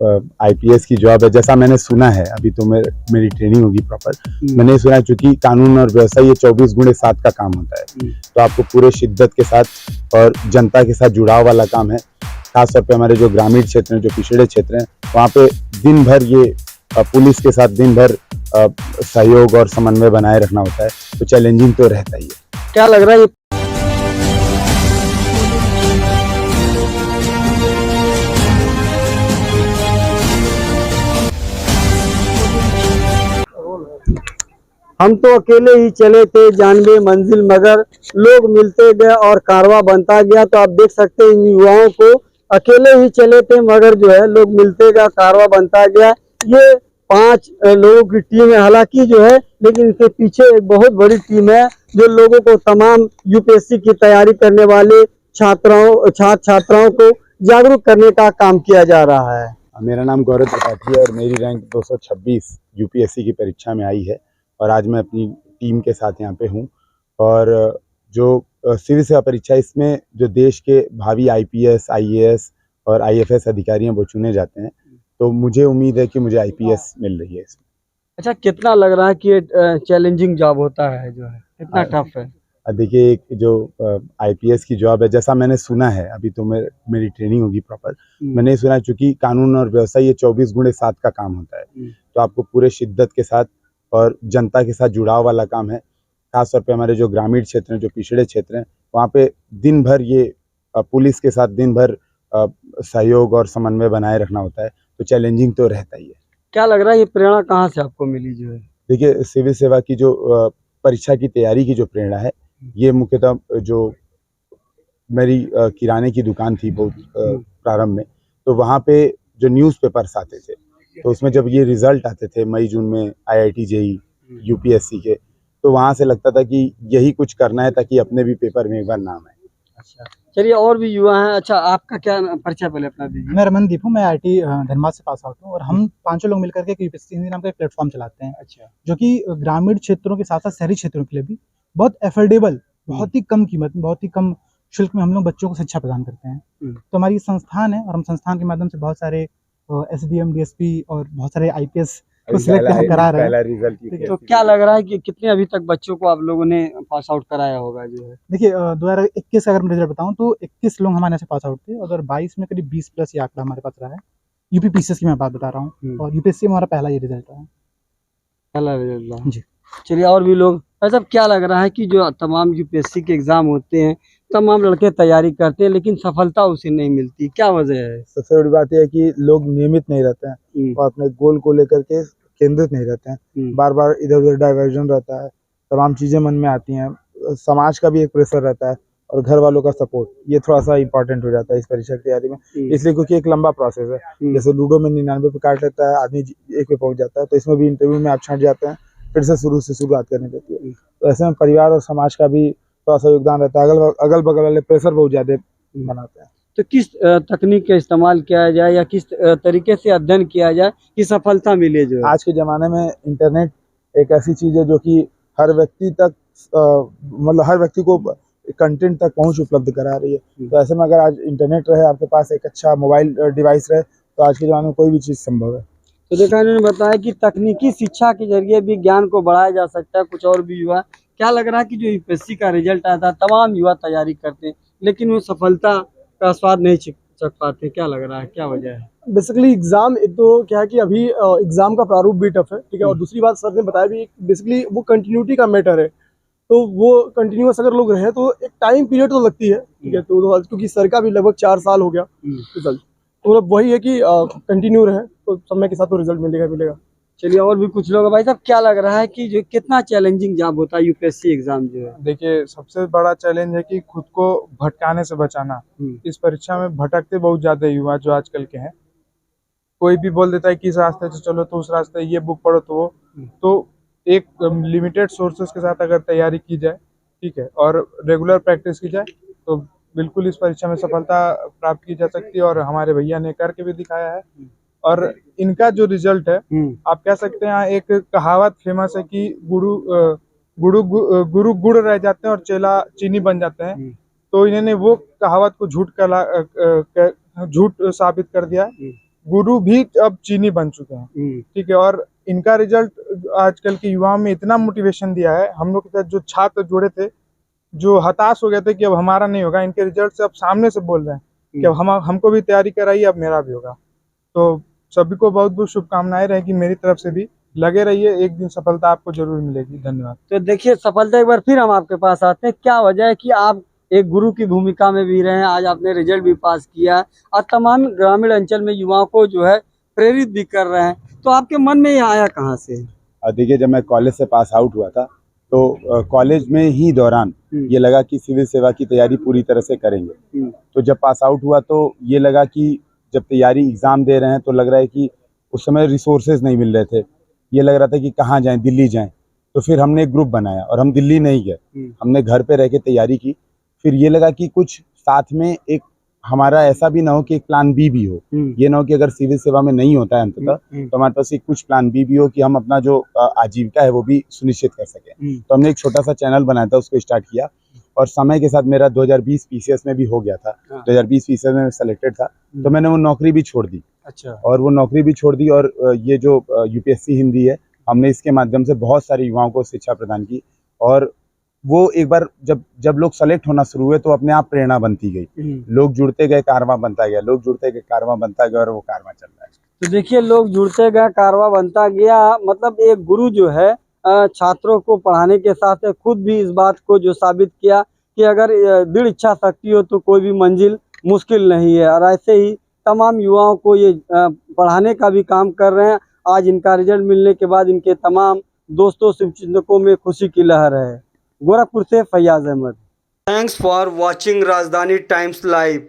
IPS की job है, जैसा मैंने सुना है। अभी तो मेरी ट्रेनिंग होगी प्रॉपर। मैंने सुना चूंकि कानून और व्यवस्था ये 24/7 का काम होता है, तो आपको पूरे शिद्दत के साथ और जनता के साथ जुड़ाव वाला काम है। खासतौर पे हमारे जो ग्रामीण क्षेत्र हैं, जो पिछड़े क्षेत्र हैं, वहाँ पे दिन भर ये पुलिस के साथ दिन भर सहयोग और समन्वय बनाए रखना होता है, तो चैलेंजिंग तो रहता ही है। क्या लग रहा है हम तो अकेले ही चले थे जानवे मंजिल, मगर लोग मिलते गए और कारवां बनता गया। तो आप देख सकते हैं इन युवाओं को, अकेले ही चले थे मगर जो है लोग मिलते गए, कारवां बनता गया। ये 5 लोगों की टीम है हालांकि जो है, लेकिन इनके पीछे एक बहुत बड़ी टीम है जो लोगों को, तमाम यूपीएससी की तैयारी करने वाले छात्राओं को जागरूक करने का काम किया जा रहा है। मेरा नाम गौरव त्रिपाठी है और मेरी रैंक 226 यूपीएससी की परीक्षा में आई है और आज मैं अपनी टीम के साथ यहाँ पे हूँ। और जो सिविल सेवा परीक्षा, इसमें जो देश के भावी आईपीएस, आईएएस और आईएफएस अधिकारी हैं वो चुने जाते हैं, तो मुझे उम्मीद है कि मुझे आईपीएस मिल रही है इसमें। अच्छा, कितना लग रहा है कि ये चैलेंजिंग जॉब होता है, जो है कितना टफ है? देखिए, एक जो आईपीएस की जॉब है, जैसा मैंने सुना है, अभी तो मेरी ट्रेनिंग होगी प्रॉपर। मैंने सुना चूंकि कानून और व्यवस्था ये 24/7 का काम होता है, तो आपको पूरे शिद्दत के साथ और जनता के साथ जुड़ाव वाला काम है। खासतौर पे हमारे जो ग्रामीण क्षेत्र हैं, जो पिछड़े क्षेत्र हैं, वहाँ पे दिन भर ये पुलिस के साथ दिन भर सहयोग और समन्वय बनाए रखना होता है, तो चैलेंजिंग तो रहता ही है। क्या लग रहा है ये प्रेरणा कहाँ से आपको मिली जो है? देखिए, सिविल सेवा की जो परीक्षा की तैयारी की जो प्रेरणा है, ये मुख्यतः जो मेरी किराने की दुकान थी बहुत प्रारंभ में, तो वहाँ पे जो न्यूज़पेपर्स आते थे, तो उसमें जब ये रिजल्ट आते थे मई जून में आईआईटी जेई यूपीएससी के, तो वहाँ से लगता था कि यही कुछ करना है ताकि अपने भी पेपर में एक बार नाम आए। अच्छा, चलिए और भी युवा हैं। अच्छा, आपका क्या परिचय पहले अपना दीजिए। मैं रमनदीप हूँ, मैं आईटी धनबाद से पास आउट हूँ और हम 5 लोग मिलकर के यूपीएससी हिंदी नाम का एक प्लेटफॉर्म चलाते हैं। अच्छा, जो कि ग्रामीण क्षेत्रों के साथ साथ शहरी क्षेत्रों के लिए भी बहुत एफोर्डेबल, बहुत ही कम कीमत में, बहुत ही कम शुल्क में हम लोग बच्चों को शिक्षा प्रदान करते हैं। तो हमारी संस्थान है और हम संस्थान के माध्यम से बहुत सारे एसडीएम, डीएसपी और बहुत सारे आईपीएस को सिलेक्ट करा रहे हैं। तो क्या लग रहा है कि कितने अभी तक बच्चों को आप लोगों ने पास आउट कराया होगा जो है? देखिए, 2021 का अगर मैं रिजल्ट बताऊं तो 21 लोग हमारे यहाँ से पास आउट थे और 22 में करीब 20 प्लस ये आंकड़ा हमारे पास रहा है। यूपीपीसीएस की मैं बात बता रहा हूँ और यूपीएससी में हमारा पहला ये रिजल्ट रहा है। पहला रिजल्ट जी। चलिए और भी लोग। अच्छा, क्या लग रहा है कि जो तमाम यूपीएससी के एग्जाम होते हैं, तमाम लड़के तैयारी करते हैं लेकिन सफलता उसे नहीं मिलती, क्या वजह है? सबसे बड़ी बात यह है कि लोग नियमित नहीं रहते हैं और अपने गोल को लेकर के केंद्रित नहीं रहते हैं। बार बार इधर उधर डाइवर्जन रहता है, तमाम चीजें मन में आती हैं, समाज का भी एक प्रेशर रहता है और घर वालों का सपोर्ट, ये थोड़ा सा इम्पोर्टेंट हो जाता है इस परीक्षा की तैयारी में। इसलिए क्योंकि एक लंबा प्रोसेस है, जैसे लूडो में 99 पे काट लेता है आदमी, 1 पे पहुंच जाता है, तो इसमें भी इंटरव्यू में आप छंट जाते हैं, फिर से शुरुआत करनी पड़ती है। तो ऐसे में परिवार और समाज का भी थोड़ा सा योगदान रहता है, अगल बगल वाले प्रेशर बहुत ज्यादा बनाते हैं। तो किस तकनीक का इस्तेमाल किया जाए या किस तरीके से अध्ययन किया जाए कि सफलता मिले? जो आज के ज़माने में इंटरनेट एक ऐसी चीज़ है जो कि हर व्यक्ति तक मतलब हर व्यक्ति को कंटेंट तक पहुंच उपलब्ध करा रही है। तो ऐसे में अगर आज इंटरनेट रहे, आपके पास एक अच्छा मोबाइल डिवाइस रहे, तो आज के ज़माने में कोई भी चीज़ संभव है। तो देखा, इन्होंने बताया कि तकनीकी शिक्षा के जरिए भी ज्ञान को बढ़ाया जा सकता है। कुछ और भी युवा, क्या लग रहा है कि जो यूपीएससी का रिजल्ट आता है, तमाम युवा तैयारी करते हैं लेकिन वो सफलता का स्वाद नहीं चख पाते, क्या लग रहा है, क्या वजह है? बेसिकली एग्जाम, एक तो क्या है कि अभी एग्जाम का प्रारूप भी टफ है, ठीक है, और दूसरी बात सर ने बताया भी, बेसिकली वो कंटिन्यूटी का मैटर है। तो वो कंटिन्यूअस अगर लोग रहे तो एक टाइम पीरियड तो लगती है, ठीक है, तो क्योंकि सर का भी लगभग 4 साल हो गया रिजल्ट, तो मतलब वही है कि कंटिन्यू रहे तो समय के साथ तो रिजल्ट मिलेगा। चलिए और भी कुछ लोग। भाई साहब, क्या लग रहा है कि जो कितना चैलेंजिंग जॉब होता है यूपीएससी एग्जाम जो है? देखिए, सबसे बड़ा चैलेंज है कि खुद को भटकाने से बचाना। इस परीक्षा में भटकते बहुत ज्यादा युवा जो आजकल के हैं, कोई भी बोल देता है कि इस रास्ते से चलो तो उस रास्ते, ये बुक पढ़ो तो वो, तो एक लिमिटेड सोर्सेज के साथ अगर तैयारी की जाए, ठीक है, और रेगुलर प्रैक्टिस की जाए, तो बिल्कुल इस परीक्षा में सफलता प्राप्त की जा सकती है। और हमारे भैया ने करके भी दिखाया है। और इनका जो रिजल्ट है, आप कह सकते हैं, एक कहावत फेमस है कि गुरु गुड़ रह जाते हैं और चेला चीनी बन जाते हैं। तो इन्होंने वो कहावत को झूठ साबित कर दिया है। गुरु भी अब चीनी बन चुके हैं, ठीक है। और इनका रिजल्ट आजकल के युवाओं में इतना मोटिवेशन दिया है, हम लोग के साथ जो छात्र जुड़े थे, जो हताश हो गए थे कि अब हमारा नहीं होगा, इनके रिजल्ट से अब सामने से बोल रहे हैं कि अब हमको भी तैयारी कराइए, अब मेरा भी होगा। तो सभी को बहुत बहुत शुभकामनाएं रहेगी मेरी तरफ से भी। लगे रहिए, एक दिन सफलता आपको जरूर मिलेगी। धन्यवाद। तो देखिए, सफलता एक बार फिर हम आपके पास आते हैं। क्या वजह है कि आप एक गुरु की भूमिका में भी रहे हैं, आज आपने रिजल्ट भी पास किया और तमाम ग्रामीण अंचल में युवाओं को जो है प्रेरित भी कर रहे हैं, तो आपके मन में ये आया कहाँ से? देखिए, जब मैं कॉलेज से पास आउट हुआ था तो कॉलेज में ही दौरान ये लगा कि सिविल सेवा की तैयारी पूरी तरह से करेंगे। तो जब पास आउट हुआ तो ये लगा कि जब तैयारी एग्ज़ाम दे रहे हैं तो लग रहा है कि उस समय रिसोर्सेज नहीं मिल रहे थे, ये लग रहा था कि कहाँ जाएं, दिल्ली जाएं। तो फिर हमने एक ग्रुप बनाया और हम दिल्ली नहीं गए, हमने घर पे रह के तैयारी की। फिर ये लगा कि कुछ साथ में एक हमारा ऐसा भी ना हो कि एक प्लान बी भी हो, ये ना हो कि अगर सिविल सेवा में नहीं होता है अंततः तो हमारे पास एक कुछ प्लान बी भी हो कि हम अपना जो आजीविका है वो भी सुनिश्चित कर सकें। तो हमने एक छोटा सा चैनल बनाया था, उसको स्टार्ट किया और समय के साथ मेरा 2020 पीसीएस में भी हो गया था। 2020 पीसीएस में सेलेक्टेड था, तो मैंने वो नौकरी भी छोड़ दी। अच्छा। और वो नौकरी भी छोड़ दी और ये जो यूपीएससी हिंदी है, हमने इसके माध्यम से बहुत सारे युवाओं को शिक्षा प्रदान की। और वो एक बार जब लोग सेलेक्ट होना शुरू हुए तो अपने आप प्रेरणा बनती गई, लोग जुड़ते गए, कारवां बनता गया, लोग जुड़ते गए, कारवां बनता गया और वो कारवां चल रहा है। तो देखिए, लोग जुड़ते गए, कारवां बनता गया, मतलब एक गुरु जो है छात्रों को पढ़ाने के साथ खुद भी इस बात को जो साबित किया कि अगर दृढ़ इच्छा शक्ति हो तो कोई भी मंजिल मुश्किल नहीं है। और ऐसे ही तमाम युवाओं को ये पढ़ाने का भी काम कर रहे हैं। आज इनका रिजल्ट मिलने के बाद इनके तमाम दोस्तों शुभचिंतकों में खुशी की लहर है। गोरखपुर से Faiyaz Ahmad. Thanks for watching Rajdhani Times live.